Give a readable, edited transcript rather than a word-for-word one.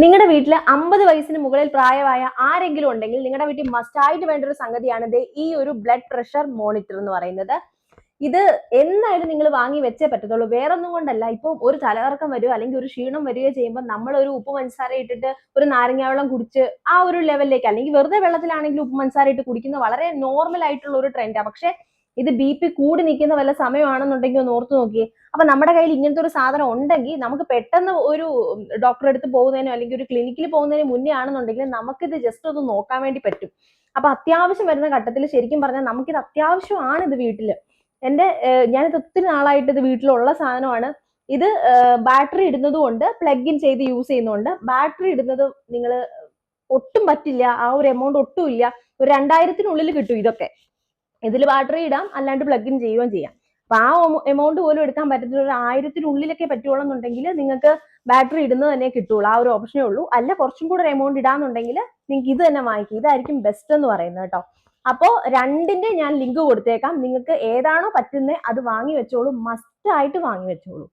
നിങ്ങളുടെ വീട്ടിൽ 50 വയസ്സിന് മുകളിൽ പ്രായമായ ആരെങ്കിലും ഉണ്ടെങ്കിൽ നിങ്ങളുടെ വീട്ടിൽ മസ്റ്റ് ആയിട്ട് വേണ്ട ഒരു സംഗതിയാണ് ഈ ഒരു ബ്ലഡ് പ്രഷർ മോണിറ്റർ എന്ന് പറയുന്നത്. ഇത് എന്തായാലും നിങ്ങൾ വാങ്ങി വെച്ചേ പറ്റത്തുള്ളൂ. വേറൊന്നും കൊണ്ടല്ല. ഇപ്പൊ ഒരു തലകറക്കം വരികയോ അല്ലെങ്കിൽ ഒരു ക്ഷീണം വരികയോ ചെയ്യുമ്പോൾ നമ്മൾ ഒരു ഉപ്പ് പഞ്ചസാര ഇട്ടിട്ട് ഒരു നാരങ്ങ വെള്ളം കുടിച്ച് ആ ഒരു ലെവലിലേക്ക്, അല്ലെങ്കിൽ വെറുതെ വെള്ളത്തിലാണെങ്കിൽ ഉപ്പ് പഞ്ചസാര ഇട്ട് കുടിക്കുന്നത് വളരെ നോർമൽ ആയിട്ടുള്ള ഒരു ട്രെൻഡാണ്. പക്ഷെ ഇത് BP കൂടി നിൽക്കുന്ന വല്ല സമയമാണെന്നുണ്ടെങ്കിൽ ഒന്ന് ഓർത്ത് നോക്കിയേ. അപ്പൊ നമ്മുടെ കയ്യിൽ ഇങ്ങനത്തെ ഒരു സാധനം ഉണ്ടെങ്കിൽ നമുക്ക് പെട്ടെന്ന് ഒരു ഡോക്ടറെ അടുത്ത് പോകുന്നതിനോ അല്ലെങ്കിൽ ഒരു ക്ലിനിക്കിൽ പോകുന്നതിന് മുന്നേ ആണെന്നുണ്ടെങ്കിൽ നമുക്കിത് ജസ്റ്റ് ഒന്ന് നോക്കാൻ വേണ്ടി പറ്റും. അപ്പൊ അത്യാവശ്യം വരുന്ന ഘട്ടത്തിൽ ശരിക്കും പറഞ്ഞാൽ നമുക്കിത് അത്യാവശ്യമാണ് ഇത് വീട്ടില്. ഞാനിത് ഒത്തിരി നാളായിട്ട് ഇത് വീട്ടിലുള്ള സാധനമാണ്. ഇത് ബാറ്ററി ഇടുന്നത് കൊണ്ട്, പ്ലഗ് ഇൻ ചെയ്ത് യൂസ് ചെയ്യുന്നതുകൊണ്ട് ബാറ്ററി ഇടുന്നത് നിങ്ങൾ ഒട്ടും പറ്റില്ല. ആ ഒരു എമൗണ്ട് ഒട്ടും ഇല്ല. ഒരു 2000-നുള്ളിൽ കിട്ടും ഇതൊക്കെ. ഇതിൽ ബാറ്ററി ഇടാം, അല്ലാണ്ട് പ്ലഗ് ഇൻ ചെയ്യുകയും ചെയ്യാം. അപ്പൊ ആ എമൗണ്ട് പോലും എടുക്കാൻ പറ്റത്തില്ല. ഒരു 1000-നുള്ളിലൊക്കെ പറ്റുള്ളൂന്നുണ്ടെങ്കിൽ നിങ്ങൾക്ക് ബാറ്ററി ഇടുന്നത് തന്നെ കിട്ടുള്ളൂ. ആ ഒരു ഓപ്ഷനേ ഉള്ളൂ. അല്ല കുറച്ചും കൂടെ ഒരു എമൗണ്ട് ഇടാന്നുണ്ടെങ്കിൽ നിങ്ങൾക്ക് ഇത് തന്നെ വാങ്ങിക്കും. ഇതായിരിക്കും ബെസ്റ്റ് എന്ന് പറയുന്നത് കേട്ടോ. അപ്പോ രണ്ടിന്റെ ഞാൻ ലിങ്ക് കൊടുത്തേക്കാം. നിങ്ങൾക്ക് ഏതാണോ പറ്റുന്നത് അത് വാങ്ങി വെച്ചോളൂ. മസ്റ്റ് ആയിട്ട് വാങ്ങി വെച്ചോളൂ.